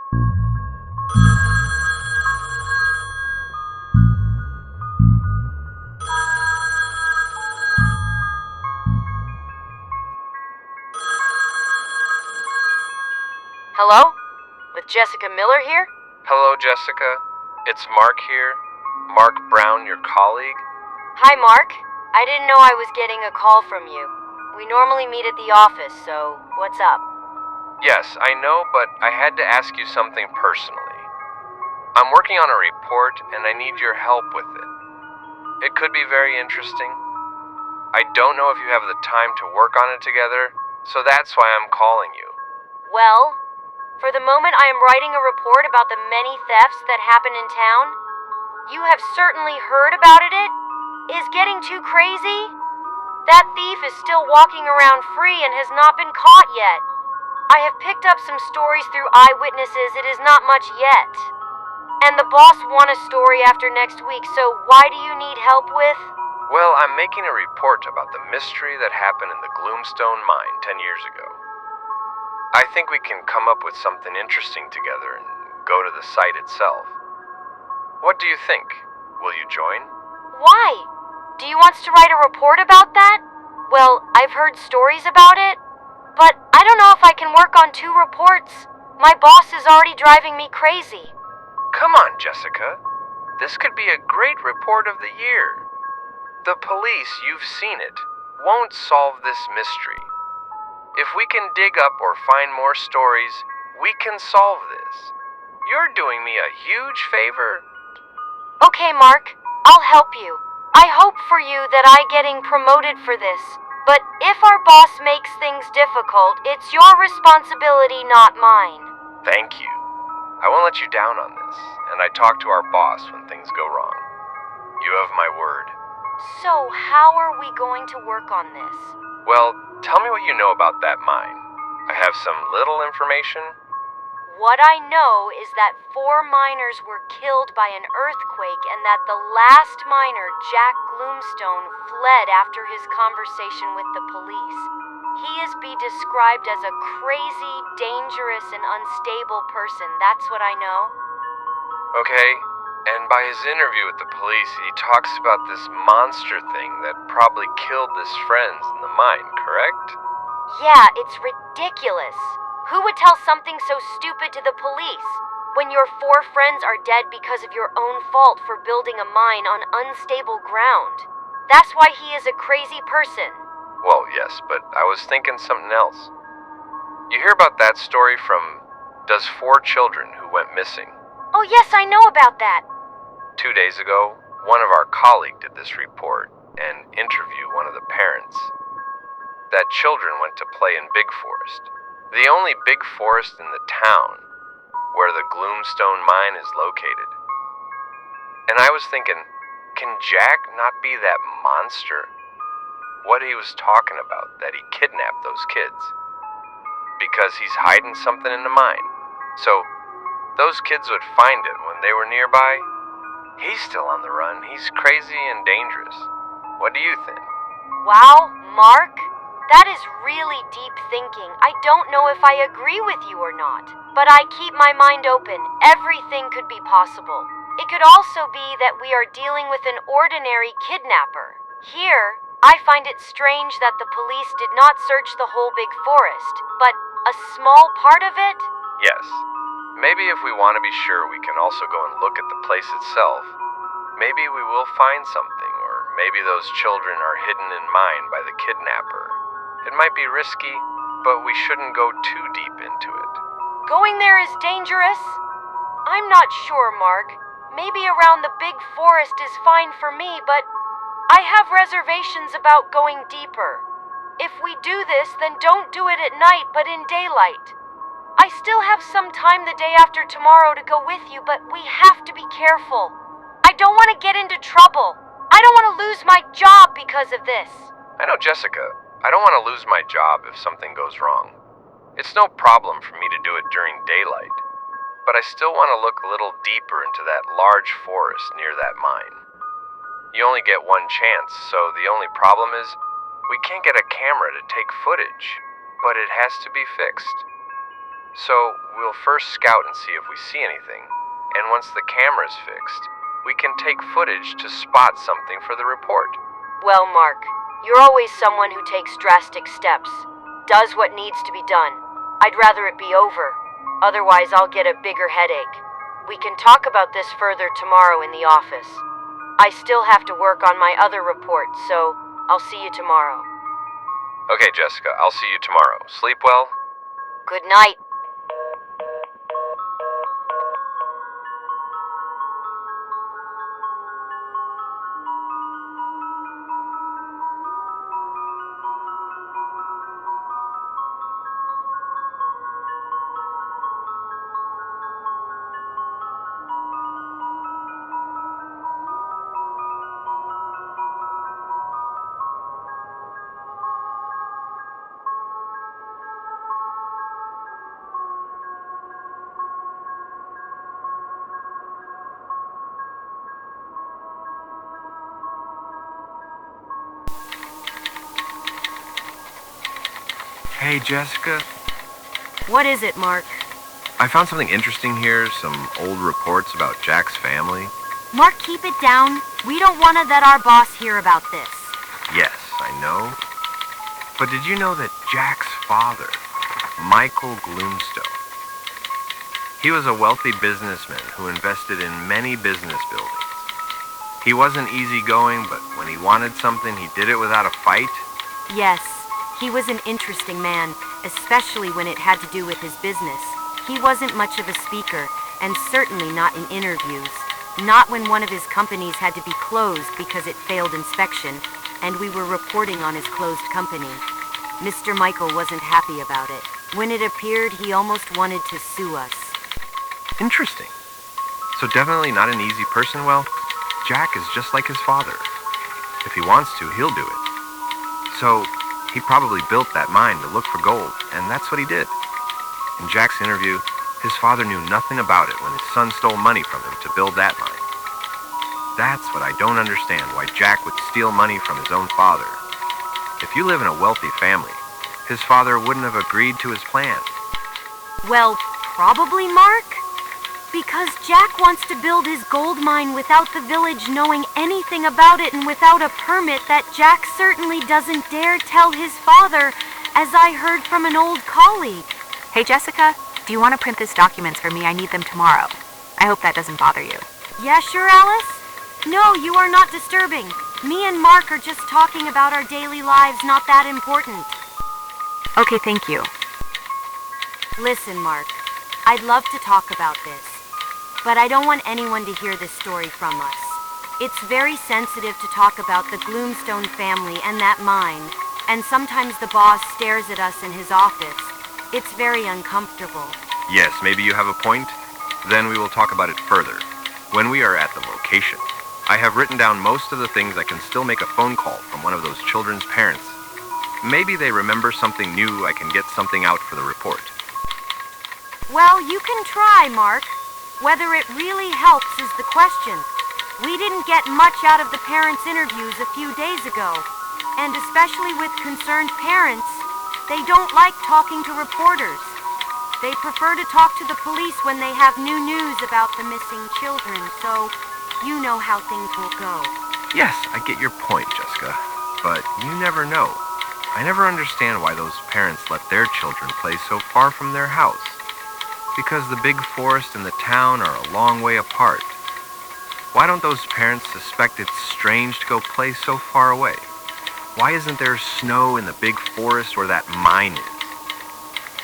Hello? With Jessica Miller here? Hello, Jessica. It's Mark here. Mark Brown, your colleague. Hi, Mark. I didn't know I was getting a call from you. We normally meet at the office, so what's up? Yes, I know, but I had to ask you something personally. I'm working on a report, and I need your help with it. It could be very interesting. I don't know if you have the time to work on it together, so that's why I'm calling you. Well, for the moment I am writing a report about the many thefts that happen in town. You have certainly heard about it. Is getting too crazy? That thief is still walking around free and has not been caught yet. I have picked up some stories through eyewitnesses. It is not much yet. And the boss wants a story after next week, so why do you need help with? Well, I'm making a report about the mystery that happened in the Gloomstone mine 10 years ago. I think we can come up with something interesting together and go to the site itself. What do you think? Will you join? Why? Do you want to write a report about that? Well, I've heard stories about it, but I don't know if I can work on 2 reports. My boss is already driving me crazy. Come on, Jessica. This could be a great report of the year. The police, you've seen it, won't solve this mystery. If we can dig up or find more stories, we can solve this. You're doing me a huge favor. Okay, Mark, I'll help you. I hope for you that I getting promoted for this. But if our boss makes things difficult, it's your responsibility, not mine. Thank you. I won't let you down on this, and I talk to our boss when things go wrong. You have my word. So how are we going to work on this? Well, tell me what you know about that mine. I have some little information. What I know is that 4 miners were killed by an earthquake and that the last miner, Jack Gloomstone, fled after his conversation with the police. He is be described as a crazy, dangerous, and unstable person. That's what I know. Okay, and by his interview with the police, he talks about this monster thing that probably killed his friends in the mine, correct? Yeah, it's ridiculous. Who would tell something so stupid to the police when your 4 friends are dead because of your own fault for building a mine on unstable ground? That's why he is a crazy person. Well, yes, but I was thinking something else. You hear about that story from those 4 children who went missing? Oh yes, I know about that. 2 days ago, one of our colleagues did this report and interviewed one of the parents. That children went to play in Big Forest, the only big forest in the town where the Gloomstone mine is located. And I was thinking, can Jack not be that monster? What he was talking about, that he kidnapped those kids. Because he's hiding something in the mine. So, those kids would find it when they were nearby. He's still on the run. He's crazy and dangerous. What do you think? Wow, Mark, that is really deep thinking. I don't know if I agree with you or not, but I keep my mind open. Everything could be possible. It could also be that we are dealing with an ordinary kidnapper. Here, I find it strange that the police did not search the whole big forest, but a small part of it? Yes. Maybe if we want to be sure, we can also go and look at the place itself. Maybe we will find something, or maybe those children are hidden in mine by the kidnapper. It might be risky, but we shouldn't go too deep into it. Going there is dangerous? I'm not sure, Mark. Maybe around the big forest is fine for me, but I have reservations about going deeper. If we do this, then don't do it at night, but in daylight. I still have some time the day after tomorrow to go with you, but we have to be careful. I don't want to get into trouble. I don't want to lose my job because of this. I know, Jessica. I don't want to lose my job if something goes wrong. It's no problem for me to do it during daylight. But I still want to look a little deeper into that large forest near that mine. You only get one chance, so the only problem is we can't get a camera to take footage, but it has to be fixed. So we'll first scout and see if we see anything, and once the camera's fixed, we can take footage to spot something for the report. Well, Mark, you're always someone who takes drastic steps, does what needs to be done. I'd rather it be over. Otherwise, I'll get a bigger headache. We can talk about this further tomorrow in the office. I still have to work on my other report, so I'll see you tomorrow. Okay, Jessica, I'll see you tomorrow. Sleep well? Good night. Hey, Jessica. What is it, Mark? I found something interesting here, some old reports about Jack's family. Mark, keep it down. We don't want to let our boss hear about this. Yes, I know. But did you know that Jack's father, Michael Gloomstone, he was a wealthy businessman who invested in many business buildings. He wasn't easygoing, but when he wanted something, he did it without a fight. Yes, he was an interesting man, especially when it had to do with his business. He wasn't much of a speaker, and certainly not in interviews. Not when one of his companies had to be closed because it failed inspection, and we were reporting on his closed company. Mr. Michael wasn't happy about it. When it appeared, he almost wanted to sue us. Interesting. So definitely not an easy person. Well, Jack is just like his father. If he wants to, he'll do it. So he probably built that mine to look for gold, and that's what he did. In Jack's interview, his father knew nothing about it when his son stole money from him to build that mine. That's what I don't understand, why Jack would steal money from his own father. If you live in a wealthy family, his father wouldn't have agreed to his plan. Well, probably, Mark. Because Jack wants to build his gold mine without the village knowing anything about it and without a permit that Jack certainly doesn't dare tell his father, as I heard from an old colleague. Hey, Jessica, do you want to print these documents for me? I need them tomorrow. I hope that doesn't bother you. Yeah, sure, Alice? No, you are not disturbing. Me and Mark are just talking about our daily lives, not that important. Okay, thank you. Listen, Mark, I'd love to talk about this, but I don't want anyone to hear this story from us. It's very sensitive to talk about the Gloomstone family and that mine, and sometimes the boss stares at us in his office. It's very uncomfortable. Yes, maybe you have a point. Then we will talk about it further, when we are at the location. I have written down most of the things. I can still make a phone call from one of those children's parents. Maybe they remember something new. I can get something out for the report. Well, you can try, Mark. Whether it really helps is the question. We didn't get much out of the parents' interviews a few days ago, and especially with concerned parents, they don't like talking to reporters. They prefer to talk to the police when they have new news about the missing children, so you know how things will go. Yes, I get your point, Jessica. But you never know. I never understand why those parents let their children play so far from their house. Because the big forest and the town are a long way apart. Why don't those parents suspect it's strange to go play so far away? Why isn't there snow in the big forest where that mine is?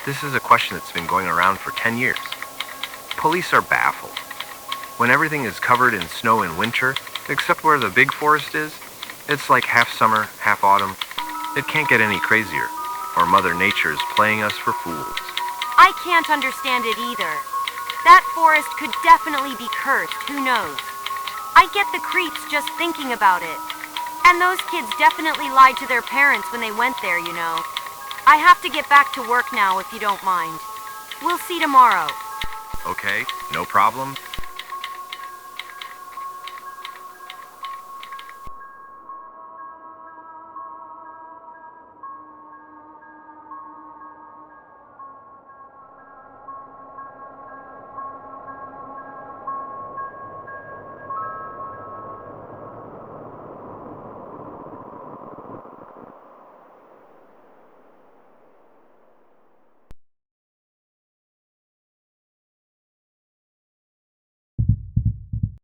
This is a question that's been going around for 10 years. Police are baffled. When everything is covered in snow in winter, except where the big forest is, it's like half summer, half autumn. It can't get any crazier, or Mother Nature is playing us for fools. I can't understand it either. That forest could definitely be cursed, who knows? I get the creeps just thinking about it. And those kids definitely lied to their parents when they went there, you know. I have to get back to work now if you don't mind. We'll see tomorrow. Okay, no problem.